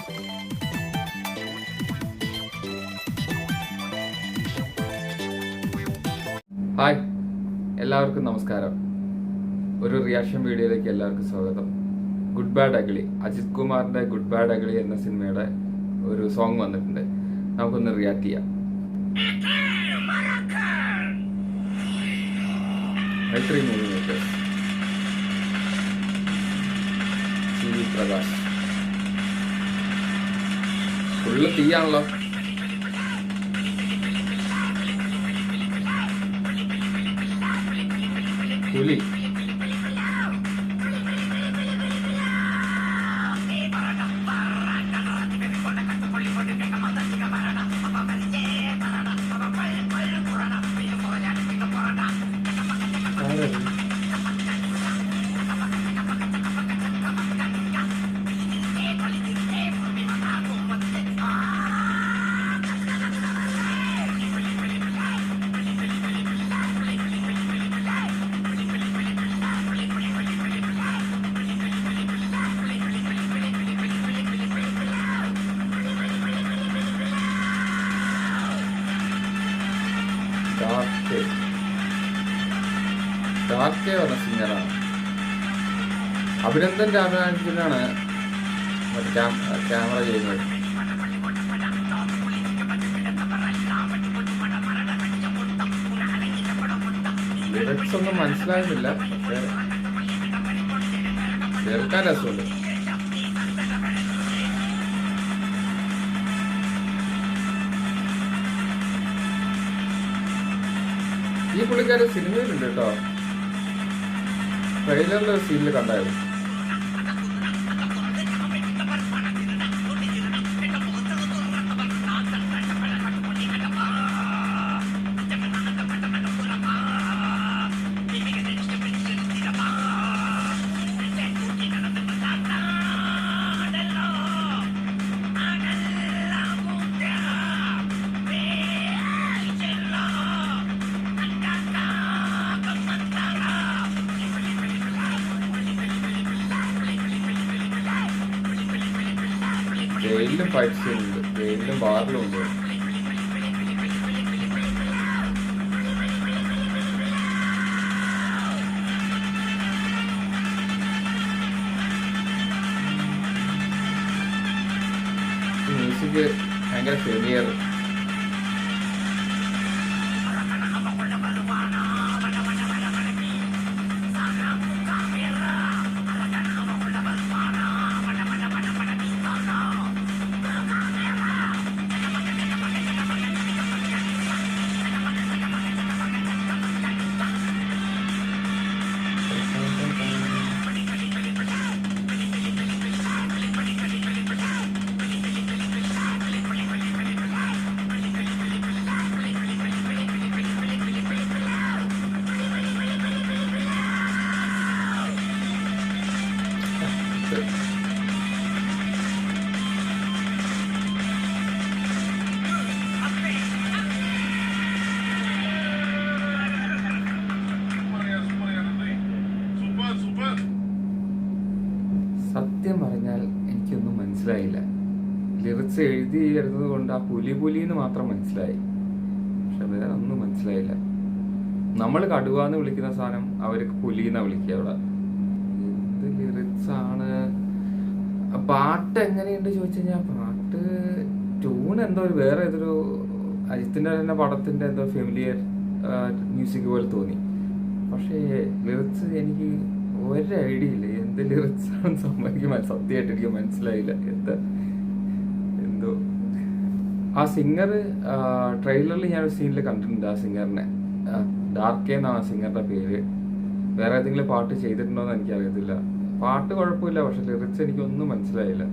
Hi, എല്ലാവർക്കും നമസ്കാരം. ഒരു റിയാക്ഷൻ വീഡിയോയിലേക്ക് എല്ലാവർക്കും സ്വാഗതം. ഗുഡ് ബാഡ് അഗ്ലി, അജിത് കുമാറിന്റെ ഗുഡ് ബാഡ് അഗ്ലി എന്ന സിനിമയുടെ ഒരു സോങ് വന്നിട്ടുണ്ട്. നമുക്കൊന്ന് റിയാക്ട് ചെയ്യാം. Mythri movie makers, CV Prakash. Full തീയാണല്ലോ. പുലി ഡാർക്കെ പറഞ്ഞ സിംഗറാണ്. അഭിനന്ദൻ രാമനാഥനാണ് മറ്റേ ക്യാമറ ചെയ്യുന്നത്. ലിറിക്സ് ഒന്നും മനസ്സിലാകുന്നില്ല, പക്ഷെ കേൾക്കാൻ രസമുണ്ട്. ഈ പുള്ളിക്കാരൻ സിനിമയിലുണ്ട് കേട്ടോ. ട്രെയിലറിലെ സീനിൽ കണ്ടായിരുന്നു. ജയിലിലും ഫൈറ്റ് സീനുണ്ട്, ജയിലിലും ബാറിലും ഉണ്ട്. മ്യൂസിക് ഭയങ്കര ഫെമിലിയർ. സത്യം പറഞ്ഞാൽ എനിക്കൊന്നും മനസ്സിലായില്ല. ലിറിക്സ് എഴുതി വരുന്നത് കൊണ്ട് ആ പുലിന്ന് മാത്രം മനസ്സിലായി, പക്ഷെ വേറെ ഒന്നും മനസ്സിലായില്ല. നമ്മൾ കടുവാന്ന് വിളിക്കുന്ന സാധനം അവർക്ക് പുലിന്നാ വിളിക്കുക. അവിടെ എന്ത് ലിറിക്സ് ആണ്. പാട്ട് എങ്ങനെയുണ്ട് ചോദിച്ചു കഴിഞ്ഞാൽ പാട്ട് ട്യൂൺ എന്തോ വേറെ ഏതൊരു അജിത്തിന്റെ തന്നെ പടത്തിന്റെ എന്തോ ഫെമിലിയർ മ്യൂസിക് പോലെ തോന്നി. പക്ഷേ ലിറിക്സ് എനിക്ക് ഒരു ഐഡിയ ഇല്ല. എന്ത് ലിറിക്സ് ആണെന്ന് സംഭവിക്കും സത്യമായിട്ട് എനിക്ക് മനസ്സിലായില്ല. എന്തോ ആ സിംഗർ ട്രെയിലറിൽ ഞാനൊരു സീനിൽ കണ്ടിട്ടുണ്ട്. ആ സിംഗറിനെ ഡാർക്കെ എന്നാണ് സിംഗറിന്റെ പേര്. വേറെ ഏതെങ്കിലും പാട്ട് ചെയ്തിട്ടുണ്ടോ എന്ന് എനിക്കറിയത്തില്ല. പാട്ട് കുഴപ്പമില്ല, പക്ഷെ ലിറിക്സ് എനിക്കൊന്നും മനസ്സിലായില്ല.